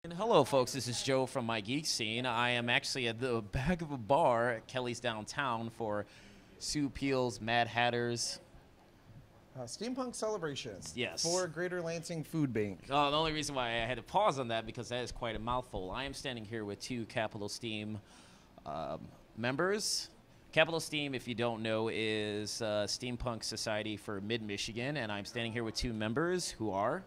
And hello, folks. This is Joe from MIGeekScene. I am actually at the back of a bar at Kelly's downtown for Sue Peel's Mad Hatters. Steampunk celebrations. Yes. For Greater Lansing Food Bank. The only reason why I had to pause on that because that is quite a mouthful. I am standing here with two Capital Steam members. Capital Steam, if you don't know, is Steampunk Society for Mid-Michigan, and I'm standing here with two members who are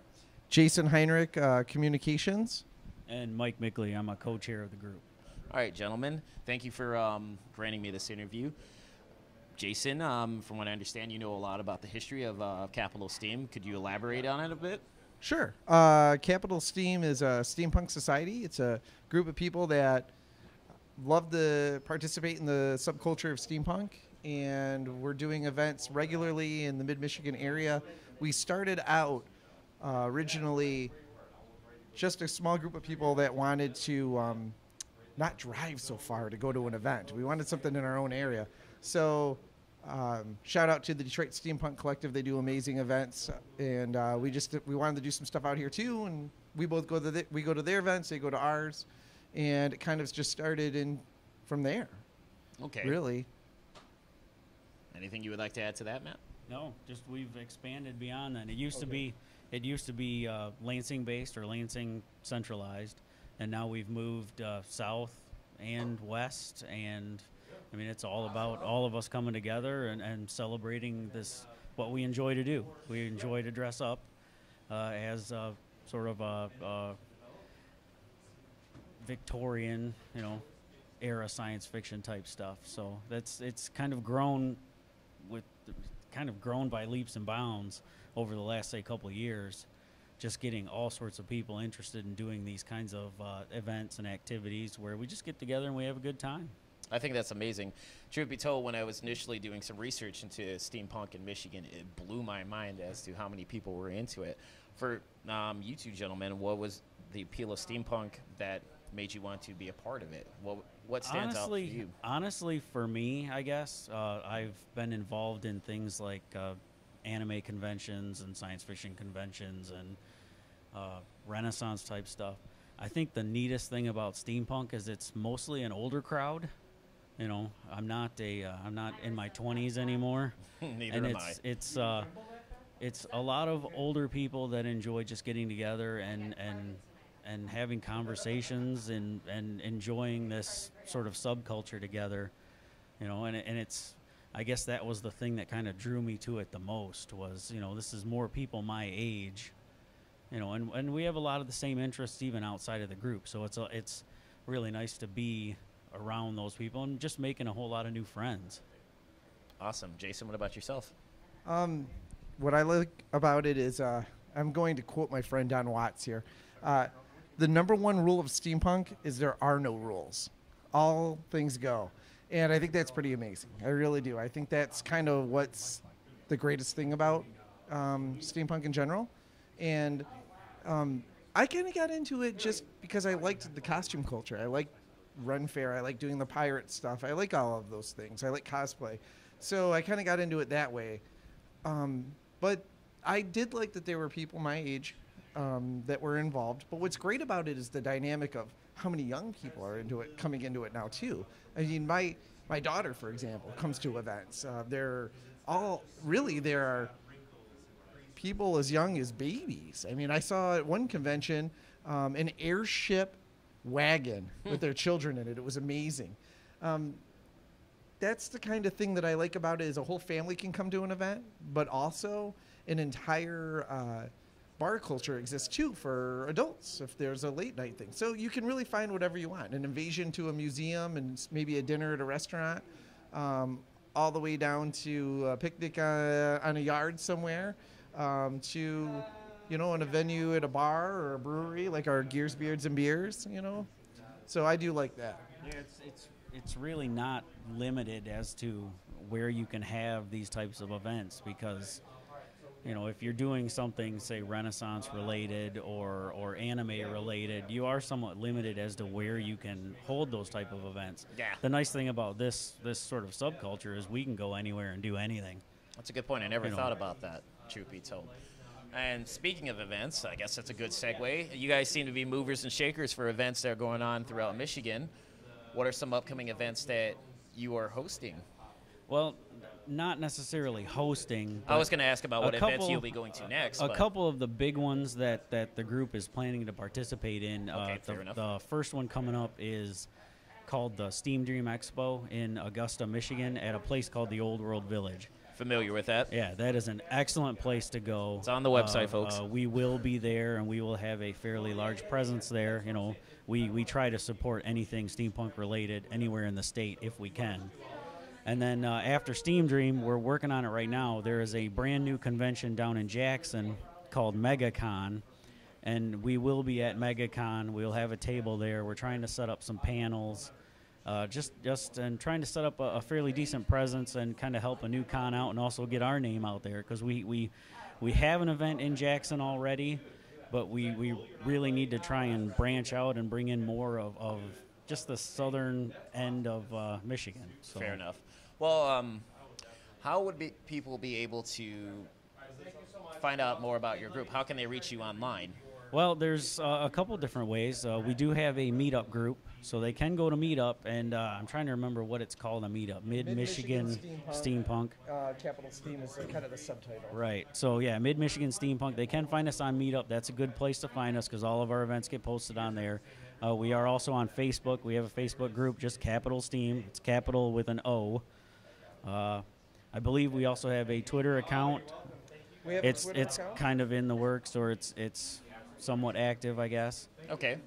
Jason Heinrich, Communications. And Mike Micklea. I'm a co-chair of the group. All right, gentlemen. Thank you for granting me this interview. Jason, from what I understand, you know a lot about the history of Capital Steam. Could you elaborate on it a bit? Sure. Capital Steam is a steampunk society. It's a group of people that love to participate in the subculture of steampunk, and we're doing events regularly in the mid-Michigan area. We started out originally just a small group of people that wanted to not drive so far to go to an event. We wanted something in our own area. So shout out to the Detroit Steampunk Collective. They do amazing events, and we wanted to do some stuff out here too. And we both go to their events, they go to ours, and it kind of just started from there. Okay. Really. Anything you would like to add to that, Matt? No, just we've expanded beyond that. It used to be Lansing based or Lansing centralized, and now we've moved south and west, and I mean it's all about all of us coming together and celebrating this what we enjoy to do. We enjoy to dress up as sort of a Victorian, era science fiction type stuff. So it's kind of grown by leaps and bounds over the last, say, couple of years, just getting all sorts of people interested in doing these kinds of events and activities where we just get together and we have a good time. I think that's amazing. Truth be told, when I was initially doing some research into steampunk in Michigan, it blew my mind as to how many people were into it. For you two gentlemen, what was the appeal of steampunk that made you want to be a part of it? What stands out for you? Honestly, for me, I guess, I've been involved in things like anime conventions and science fiction conventions and Renaissance type stuff. I think the neatest thing about steampunk is it's mostly an older crowd. I'm not in my 20s anymore. Neither and am I. It's a lot of older people that enjoy just getting together and having conversations and enjoying this sort of subculture together, and it's, I guess that was the thing that kind of drew me to it the most was, this is more people my age, and we have a lot of the same interests even outside of the group. So it's really nice to be around those people and just making a whole lot of new friends. Awesome. Jason, what about yourself? What I like about it is, I'm going to quote my friend Don Watts here. The number one rule of steampunk is there are no rules. All things go. And I think that's pretty amazing. I really do. I think that's kind of what's the greatest thing about steampunk in general. And I kind of got into it just because I liked the costume culture. I like Ren Fair. I like doing the pirate stuff. I like all of those things. I like cosplay. So I kind of got into it that way. But I did like that there were people my age that were involved. But what's great about it is the dynamic of how many young people are into it, coming into it now too. I mean, my daughter, for example, comes to events. There are people as young as babies. I mean, I saw at one convention an airship wagon with their children in it. It was amazing. That's the kind of thing that I like about it is a whole family can come to an event, but also an entire bar culture exists too for adults if there's a late night thing. So you can really find whatever you want. An invasion to a museum and maybe a dinner at a restaurant, all the way down to a picnic on a yard somewhere, to, in a venue at a bar or a brewery like our Gears, Beards, and Beers, So I do like that. Yeah, it's really not limited as to where you can have these types of events because if you're doing something, say, Renaissance related or anime related, you are somewhat limited as to where you can hold those type of events. Yeah. The nice thing about this sort of subculture is we can go anywhere and do anything. That's a good point. I never thought about that, truth be told. And speaking of events, I guess that's a good segue. You guys seem to be movers and shakers for events that are going on throughout Michigan. What are some upcoming events that you are hosting? Well, not necessarily hosting. I was going to ask about what events couple- you'll be going to next. A but- couple of the big ones that the group is planning to participate in. Okay, fair enough. The first one coming up is called the Steam Dream Expo in Augusta, Michigan, at a place called the Old World Village. Familiar with that? Yeah, that is an excellent place to go. It's on the website, folks. We will be there, and we will have a fairly large presence there. You know, we try to support anything steampunk related anywhere in the state if we can. And then after Steam Dream, we're working on it right now. There is a brand new convention down in Jackson called MegaCon, and we will be at MegaCon. We'll have a table there. We're trying to set up some panels, and trying to set up a fairly decent presence and kind of help a new con out and also get our name out there, because we have an event in Jackson already, but we really need to try and branch out and bring in more of just the southern end of Michigan. So. Fair enough. Well, how would people be able to find out more about your group? How can they reach you online? Well, there's a couple different ways. We do have a meetup group, so they can go to Meetup, and I'm trying to remember what it's called, a Meetup. Mid-Michigan Steampunk. Capital Steam is kind of the subtitle. Right. So, yeah, Mid-Michigan Steampunk. They can find us on Meetup. That's a good place to find us because all of our events get posted on there. We are also on Facebook. We have a Facebook group, just Capital Steam. It's capital with an O. I believe we also have a Twitter account. We have It's a Twitter account? kind of in the works, or it's somewhat active, I guess. Okay.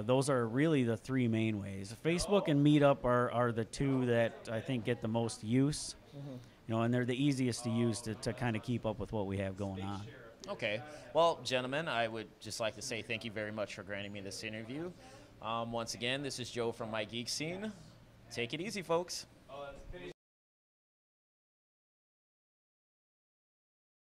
Those are really the three main ways. Facebook and Meetup are the two that I think get the most use. You know, and they're the easiest to use to kind of keep up with what we have going on. Okay. Well, gentlemen, I would just like to say thank you very much for granting me this interview. Once again, this is Joe from MIGeekScene. Take it easy, folks.